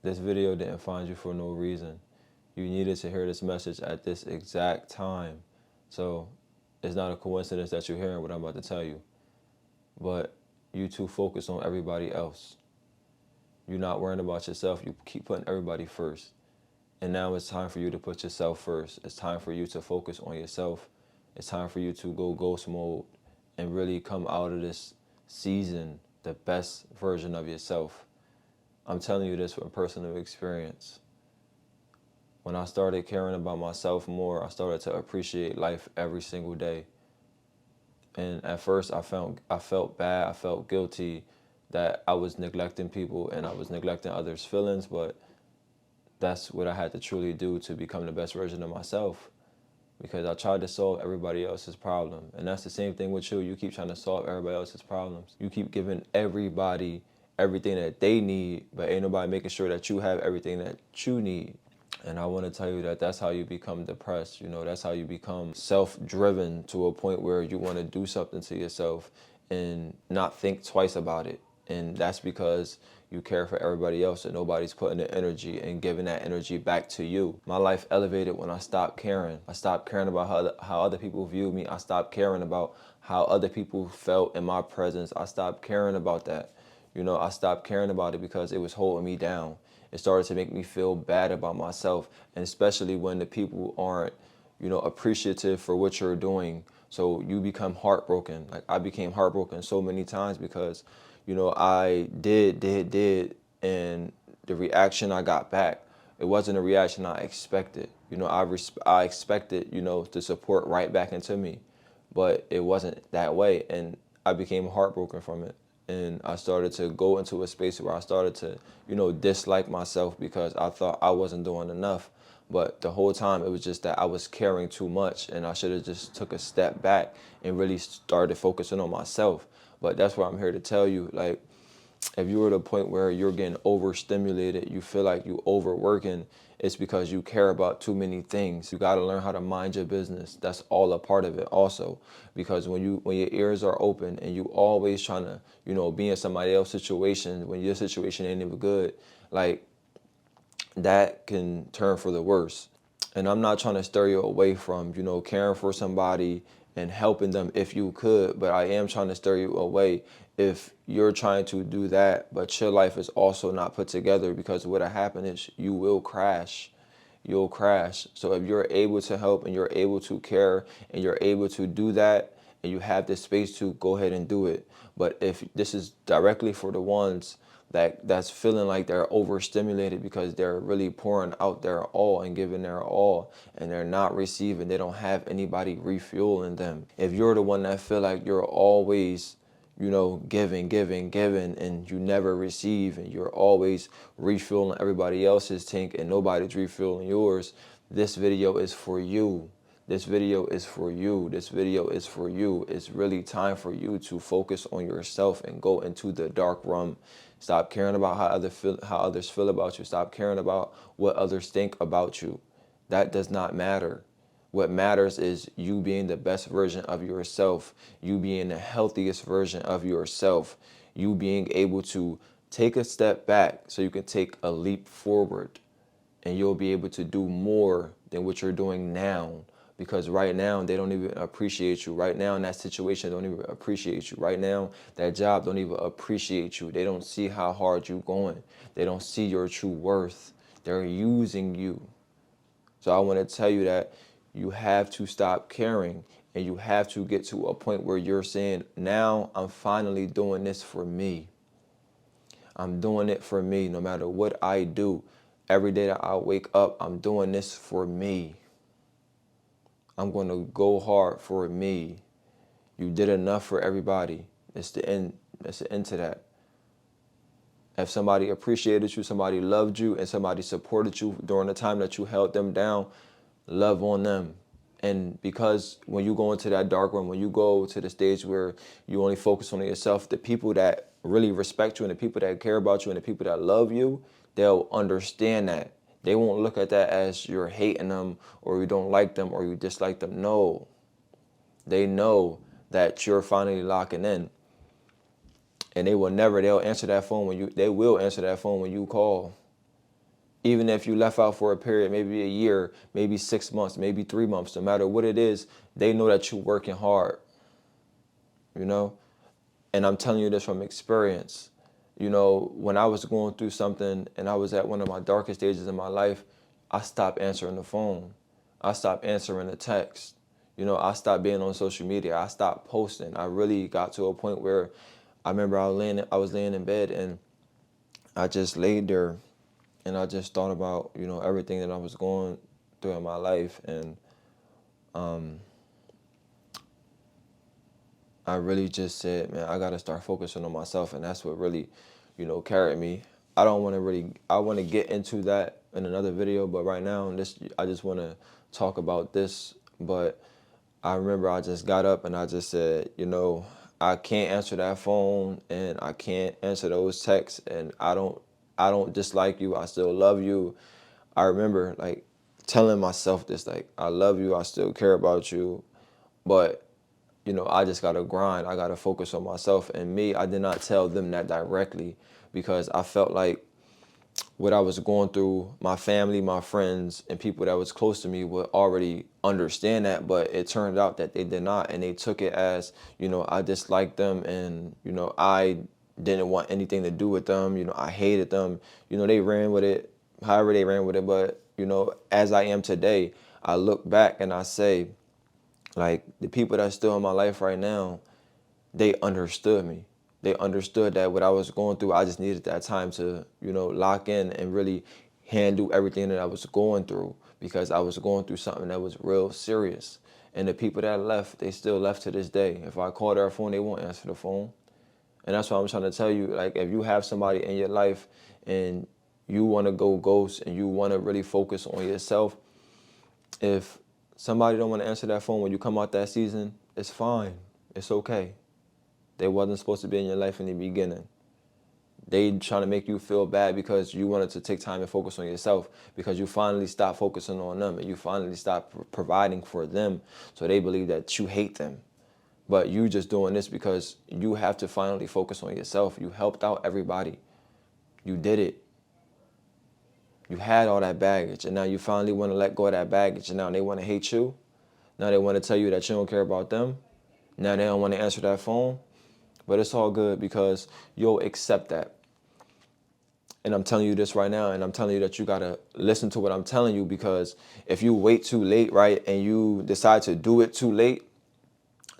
This video didn't find you for no reason. You needed to hear this message at this exact time. So it's not a coincidence that you're hearing what I'm about to tell you. But you too focus on everybody else. You're not worrying about yourself. You keep putting everybody first. And now it's time for you to put yourself first. It's time for you to focus on yourself. It's time for you to go ghost mode and really come out of this season the best version of yourself. I'm telling you this from personal experience. When I started caring about myself more, I started to appreciate life every single day. And at first I felt bad, I felt guilty that I was neglecting people and I was neglecting others' feelings, but that's what I had to truly do to become the best version of myself. Because I tried to solve everybody else's problem. And that's the same thing with you. You keep trying to solve everybody else's problems. You keep giving everybody everything that they need, but ain't nobody making sure that you have everything that you need. And I want to tell you that that's how you become depressed. You know, that's how you become self-driven to a point where you want to do something to yourself and not think twice about it. And that's because you care for everybody else and nobody's putting the energy and giving that energy back to you. My life elevated when I stopped caring. I stopped caring about how other people viewed me. I stopped caring about how other people felt in my presence. I stopped caring about that. You know, I stopped caring about it because it was holding me down. It started to make me feel bad about myself, and especially when the people aren't, you know, appreciative for what you're doing. So you become heartbroken. Like I became heartbroken so many times because, you know, I did, and the reaction I got back, it wasn't a reaction I expected. You know, I expected, you know, the support right back into me, but it wasn't that way, and I became heartbroken from it. And I started to go into a space where I started to, you know, dislike myself because I thought I wasn't doing enough. But the whole time it was just that I was caring too much and I should have just took a step back and really started focusing on myself. But that's what I'm here to tell you. Like, if you're at a point where you're getting overstimulated, you feel like you overworking, it's because you care about too many things. You got to learn how to mind your business. That's all a part of it also. Because when your ears are open and you always trying to, you know, be in somebody else's situation when your situation ain't even good, like that can turn for the worse. And I'm not trying to stir you away from, you know, caring for somebody and helping them if you could, but I am trying to stir you away if you're trying to do that, but your life is also not put together, because what'll happen is you will crash. You'll crash. So if you're able to help and you're able to care and you're able to do that and you have the space to, go ahead and do it. But if this is directly for the ones that's feeling like they're overstimulated because they're really pouring out their all and giving their all and they're not receiving, they don't have anybody refueling them. If you're the one that feel like you're always, you know, giving, and you never receive, and you're always refueling everybody else's tank and nobody's refueling yours, this video is for you. This video is for you. This video is for you. It's really time for you to focus on yourself and go into the dark room. Stop caring about how others feel about you. Stop caring about what others think about you. That does not matter. What matters is you being the best version of yourself, you being the healthiest version of yourself, you being able to take a step back so you can take a leap forward, and you'll be able to do more than what you're doing now. Because right now, they don't even appreciate you. Right now, in that situation, they don't even appreciate you. Right now, that job don't even appreciate you. They don't see how hard you're going. They don't see your true worth. They're using you. So I want to tell you that you have to stop caring, and you have to get to a point where you're saying, now I'm finally doing this for me. I'm doing it for me. No matter what I do, every day that I wake up, I'm doing this for me. I'm going to go hard for me. You did enough for everybody. It's the end. That's the end to that. If somebody appreciated you, somebody loved you, and somebody supported you during the time that you held them down, love on them. And because when you go into that dark room, when you go to the stage where you only focus on yourself, the people that really respect you and the people that care about you and the people that love you, they'll understand that. They won't look at that as you're hating them or you don't like them or you dislike them. No, they know that you're finally locking in. And they'll answer that phone they will answer that phone when you call. Even if you left out for a period, maybe a year, maybe 6 months, maybe 3 months, no matter what it is, they know that you're working hard, you know? And I'm telling you this from experience. You know, when I was going through something and I was at one of my darkest stages in my life, I stopped answering the phone. I stopped answering the text. You know, I stopped being on social media. I stopped posting. I really got to a point where I remember I was laying in bed and I just laid there and I just thought about, you know, everything that I was going through in my life. And I really just said, man, I got to start focusing on myself. And that's what really, you know, carried me. I want to get into that in another video, but right now, I just want to talk about this. But I remember I just got up and I just said, you know, I can't answer that phone and I can't answer those texts, and I don't dislike you. I still love you. I remember like telling myself this, like, I love you. I still care about you. But you know, I just gotta grind. I gotta focus on myself. And me, I did not tell them that directly because I felt like what I was going through, my family, my friends, and people that was close to me would already understand that. But it turned out that they did not, and they took it as, you know, I disliked them, and you know, I didn't want anything to do with them. You know, I hated them. You know, they ran with it, however they ran with it. But you know, as I am today, I look back and I say, like, the people that's still in my life right now, they understood me. They understood that what I was going through, I just needed that time to, you know, lock in and really handle everything that I was going through, because I was going through something that was real serious. And the people that left, they still left to this day. If I call their phone, they won't answer the phone. And that's why I'm trying to tell you, like, if you have somebody in your life and you want to go ghost and you want to really focus on yourself, if somebody don't want to answer that phone when you come out that season, it's fine. It's okay. They wasn't supposed to be in your life in the beginning. They trying to make you feel bad because you wanted to take time and focus on yourself, because you finally stopped focusing on them and you finally stopped providing for them. So they believe that you hate them. But you just doing this because you have to finally focus on yourself. You helped out everybody. You did it. You had all that baggage, and now you finally want to let go of that baggage, and now they want to hate you. Now they want to tell you that you don't care about them. Now they don't want to answer that phone. But it's all good because you'll accept that. And I'm telling you this right now, and I'm telling you that you got to listen to what I'm telling you, because if you wait too late, right, and you decide to do it too late,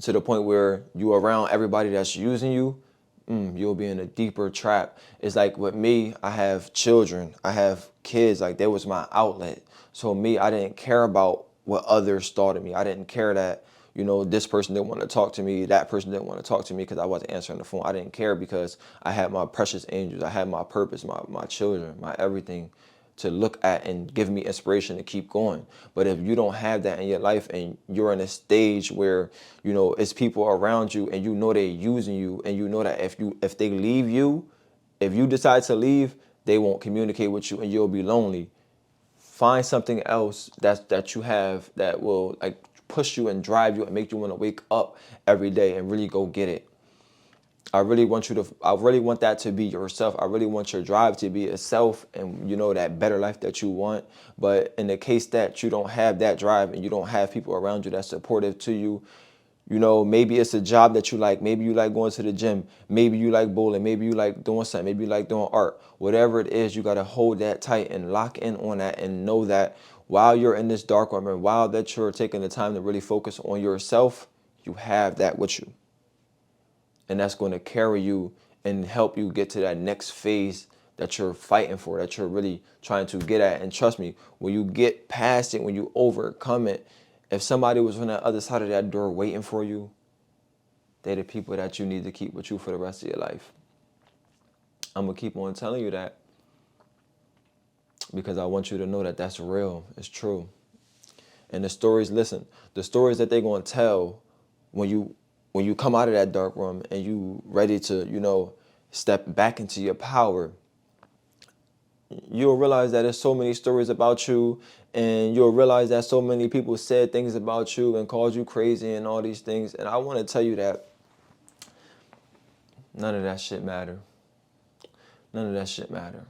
to the point where you're around everybody that's using you, you'll be in a deeper trap. It's like with me, I have children, I have kids, like they was my outlet. So me, I didn't care about what others thought of me. I didn't care that, you know, this person didn't want to talk to me, that person didn't want to talk to me because I wasn't answering the phone. I didn't care because I had my precious angels, I had my purpose, my children, my everything to look at and give me inspiration to keep going. But if you don't have that in your life and you're in a stage where, you know, it's people around you and you know they're using you, and you know that if they leave you, if you decide to leave, they won't communicate with you and you'll be lonely. Find something else that you have that will like push you and drive you and make you want to wake up every day and really go get it. I really want that to be yourself. I really want your drive to be a self and, you know, that better life that you want. But in the case that you don't have that drive and you don't have people around you that's supportive to you, you know, maybe it's a job that you like. Maybe you like going to the gym. Maybe you like bowling. Maybe you like doing something. Maybe you like doing art. Whatever it is, you got to hold that tight and lock in on that and know that while you're in this dark room and while that you're taking the time to really focus on yourself, you have that with you. And that's going to carry you and help you get to that next phase that you're fighting for, that you're really trying to get at. And trust me, when you get past it, when you overcome it, if somebody was on the other side of that door waiting for you, they're the people that you need to keep with you for the rest of your life. I'm going to keep on telling you that because I want you to know that that's real. It's true. And the stories, listen, the stories that they're going to tell when you come out of that dark room and you ready to, you know, step back into your power, you'll realize that there's so many stories about you, and you'll realize that so many people said things about you and called you crazy and all these things. And I want to tell you that none of that shit matter. None of that shit matter.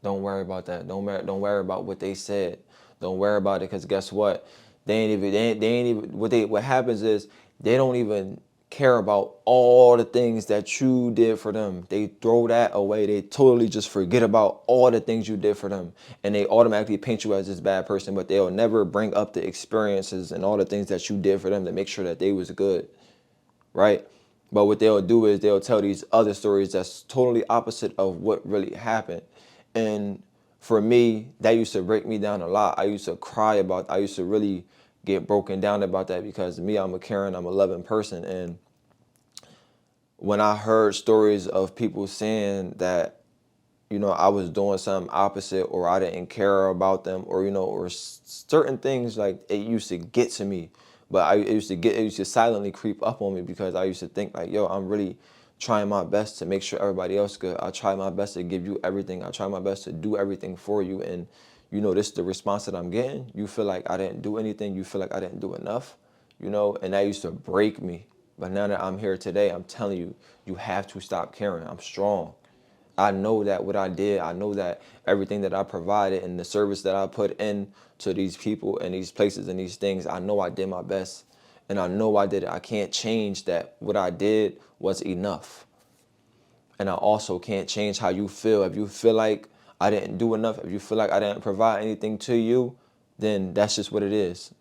Don't worry about that. Don't worry about what they said. Don't worry about it, because guess what? They ain't even what happens is they don't even care about all the things that you did for them. They throw that away. They totally just forget about all the things you did for them. And they automatically paint you as this bad person, but they'll never bring up the experiences and all the things that you did for them to make sure that they was good. Right? But what they'll do is they'll tell these other stories that's totally opposite of what really happened. And for me, that used to break me down a lot. I used to cry about, I used to really get broken down about that, because me, I'm a caring, I'm a loving person. And when I heard stories of people saying that, I was doing something opposite, or I didn't care about them, or, or certain things, like, it used to get to me. But it used to silently creep up on me, because I used to think like, yo, I'm really trying my best to make sure everybody else good. I try my best to give you everything. I try my best to do everything for you. And, this is the response that I'm getting. You feel like I didn't do anything. You feel like I didn't do enough, and that used to break me. But now that I'm here today, I'm telling you, you have to stop caring. I'm strong. I know that what I did, I know that everything that I provided and the service that I put in to these people and these places and these things, I know I did my best. And I know I did it. I can't change that what I did was enough. And I also can't change how you feel. If you feel like I didn't do enough, if you feel like I didn't provide anything to you, then that's just what it is.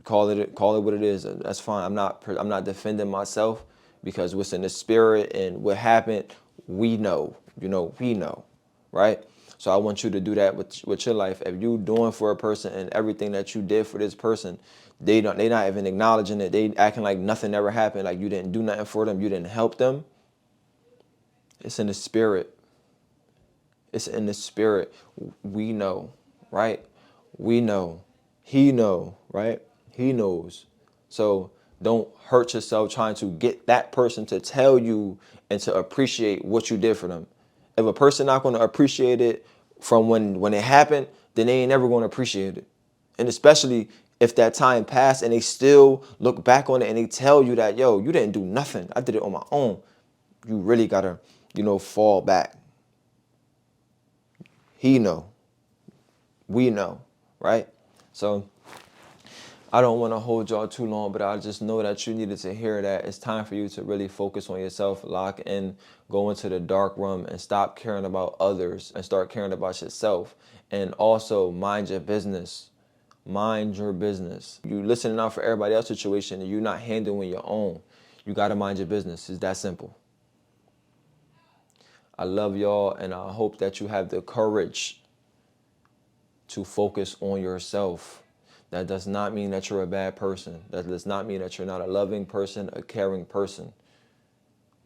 Call it what it is. That's fine. I'm not defending myself, because what's in the spirit and what happened, we know. We know, right? So I want you to do that with your life. If you doing for a person and everything that you did for this person, they not even acknowledging it. They acting like nothing ever happened, like you didn't do nothing for them, you didn't help them. It's in the spirit. It's in the spirit. We know, right? We know. He know, right? He knows. So don't hurt yourself trying to get that person to tell you and to appreciate what you did for them. If a person not going to appreciate it from when it happened, then they ain't never going to appreciate it. And especially if that time passed and they still look back on it and they tell you that, yo, you didn't do nothing, I did it on my own. You really got to, fall back. He know. We know, right? So I don't want to hold y'all too long, but I just know that you needed to hear that. It's time for you to really focus on yourself, lock in, go into the dark room, and stop caring about others and start caring about yourself. And also mind your business. Mind your business. You listening out for everybody else's situation and you're not handling your own. You got to mind your business. It's that simple. I love y'all, and I hope that you have the courage to focus on yourself. That does not mean that you're a bad person. That does not mean that you're not a loving person, a caring person.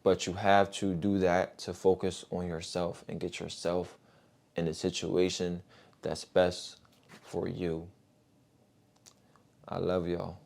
But you have to do that to focus on yourself and get yourself in a situation that's best for you. I love y'all.